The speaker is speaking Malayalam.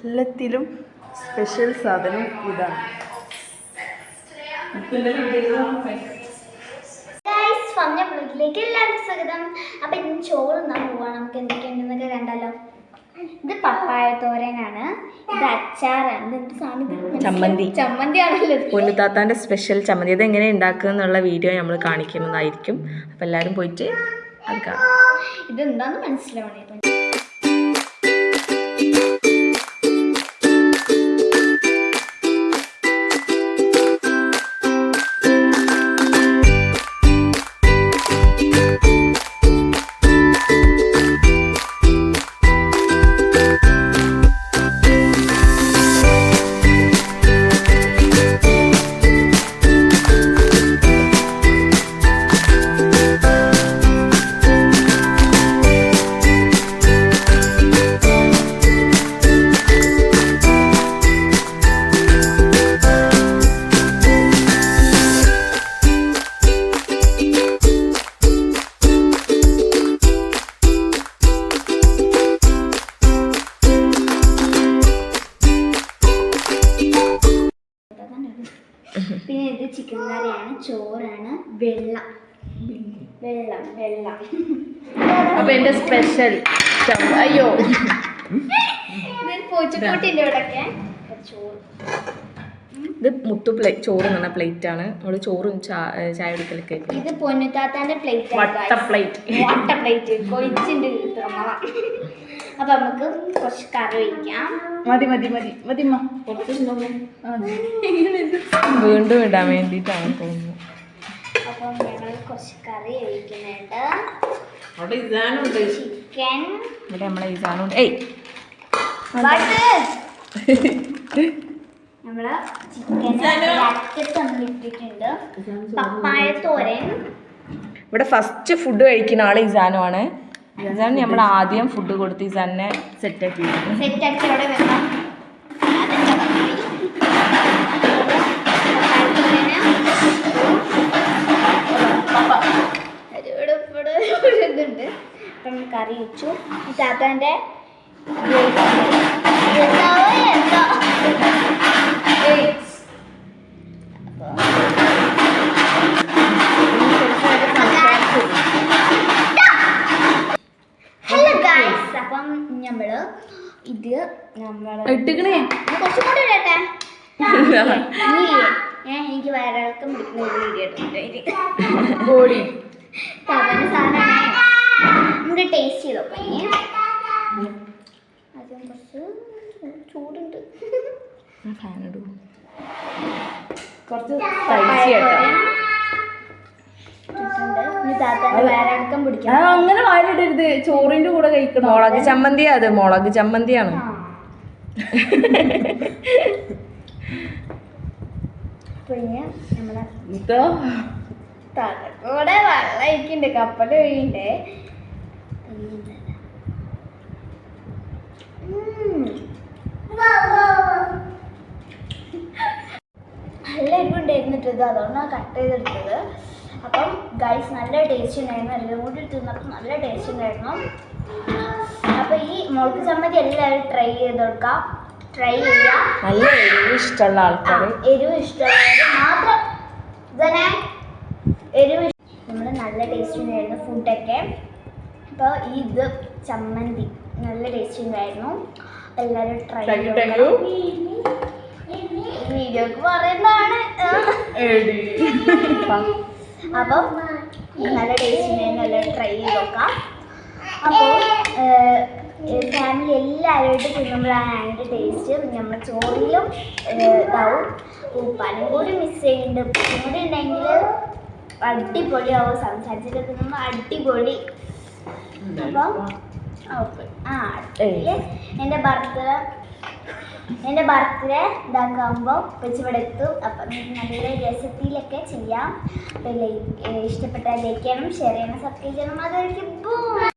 എല്ലാത്തിലും സ്പെഷ്യൽ സാധനം ഇതാണ്. ിലേക്ക് എല്ലാവർക്കും സ്വാഗതം. അപ്പൊ ഇന്ന് ചോറ് തിന്നാൻ പോവാണ്. നമുക്ക് എന്തൊക്കെയുണ്ടെന്നൊക്കെ കണ്ടാലോ. ഇത് പപ്പായ തോരനാണ്, ഇത് അച്ചാറാണ്, ചമ്മന്തിയാണല്ലോ. പൊന്നുതാത്താന്റെ സ്പെഷ്യൽ ചമ്മന്തി. ഇത് എങ്ങനെ ഉണ്ടാക്കുക എന്നുള്ള വീഡിയോ നമ്മൾ കാണിക്കുന്നതായിരിക്കും. അപ്പൊ എല്ലാവരും പോയിട്ട് അത് കാണാം. ഇതെന്താന്ന് മനസ്സിലാവണേ. പിന്നെ ഇത് ചിക്കൻ കറിയാണ്, ചോറാണ്, വെള്ളം. അപ്പൊ എന്റെ സ്പെഷ്യൽ അയ്യോ പോച്ചുകൂട്ടിന്റെ ഇവിടൊക്കെ ചോറ്. ഇത് മുത്തു ചോറ് എന്ന് പറഞ്ഞ പ്ലേറ്റ് ആണ്. നമ്മള് ചോറും ചായ കുടിക്കലൊക്കെ. ഇത് പൊന്നുതാത്താന്റെ പ്ലേറ്റ്, വട്ട പ്ലേറ്റ് കൊയിച്ചിന്റെ. അപ്പൊ നമുക്ക് കുറച്ച് കറി വയ്ക്കാം. വീണ്ടും ഇടാൻ വേണ്ടിട്ടാണ് തോന്നുന്നു. അപ്പം ഞങ്ങൾ കുറച്ച് കറി ഒഴിക്കുന്നുണ്ട്. ചിക്കൻ ഇവിടെ നമ്മളെ ഇസാനുണ്ട്. നമ്മള് ചിക്കൻ അറ്റത്ത് നമ്മൾ ഇട്ടിട്ടുണ്ട്. പപ്പായ തോരൻ. ഇവിടെ ഫസ്റ്റ് ഫുഡ് കഴിക്കുന്ന ആള് ഇസാനു ആണ്. ഇസാൻ നമ്മൾ ആദ്യം ഫുഡ് കൊടുത്ത് ഇസാനെ സെറ്റാക്കി അവിടെ വെക്കാം. ഇതുണ്ട്. അപ്പം കറി വെച്ചു. ഈ താത്താൻ്റെ ഹലോ ഗൈസ്. അപ്പം നമ്മള് ഇത് കുറച്ചും കൂടി ഇടട്ടെ. എനിക്ക് വയറിളക്കം പിടിക്കുന്ന ഒരു വീഡിയോ ഇട്ടിട്ടുണ്ട്. സാധാരണ സാധനമാണ്. നമുക്ക് ടേസ്റ്റ് ചെയ്ത് നോക്കാം. ആദ്യം കുറച്ച് ചൂടുണ്ട്. അങ്ങനെ വായിലിടരുത്, ചോറിന്റെ കൂടെ കഴിക്കണം. മുളക് ചമ്മന്തിയാ, അത് മുളക് ചമ്മന്തിയാണ്. പിന്നെ നമ്മളെ തലക്കൂടെ വെള്ളം ഒഴിക്കുന്നുണ്ട്, കപ്പൽ ഒഴിയുണ്ട്. നല്ല എരിവുണ്ടായിരുന്നിട്ട് ഇത് അതുകൊണ്ടാണ് കട്ട് ചെയ്തെടുത്തത്. അപ്പം ഗൈസ് നല്ല ടേസ്റ്റ് ഉണ്ടായിരുന്നു. എല്ലാം കൂടി തിന്നപ്പോൾ നല്ല ടേസ്റ്റ് ഉണ്ടായിരുന്നു. അപ്പം ഈ മുളക് ചമ്മന്തി എല്ലാവരും ട്രൈ ചെയ്ത് കൊടുക്കാം. ട്രൈ ചെയ്യാം. നല്ല എരിവ് ഇഷ്ടമുള്ള ആൾക്കാർ, എരിവ് ഇഷ്ടമുള്ളവർ മാത്രം ഇതന്നെ എരിവ്. നമ്മൾ നല്ല ടേസ്റ്റ് ഉണ്ടായിരുന്നു ഫുഡൊക്കെ. അപ്പോൾ ഇത് ചമ്മന്തി നല്ല ടേസ്റ്റ് ഉണ്ടായിരുന്നു. എല്ലാവരും ട്രൈ ചെയ്യണം. വീഡിയോക്ക് പറയുന്നതാണ്. അപ്പം നല്ല ടേസ്റ്റ് ഉണ്ടായിരുന്നു. എല്ലാവരും ട്രൈ ചെയ്ത് നോക്കാം. അപ്പോൾ ഫാമിലി എല്ലാവരുമായിട്ട് തിന്നുമ്പോഴാണ് അതിൻ്റെ ടേസ്റ്റ്. നമ്മുടെ ചോറിലും ഇതാവും. ഉപ്പാനും കൂടി മിസ് ചെയ്യുന്നുണ്ട്. ഉപ്പും കൂടി ഉണ്ടെങ്കിൽ അടിപൊളിയാവും. സംസാരിച്ചിട്ട് തിന്നുമ്പോൾ അടിപൊളി. അപ്പം എൻ്റെ ബർത്ത്ഡേ ഇതാക്കുമ്പോൾ വെച്ച് ഇവിടെ എത്തും. അപ്പം നല്ല രസത്തിലൊക്കെ ചെയ്യാം. അപ്പം ഇഷ്ടപ്പെട്ടാൽ ലൈക്ക് ചെയ്യണം, ഷെയർ ചെയ്യണം, സബ്സ്ക്രൈബ് ചെയ്യണം. അതൊക്കെ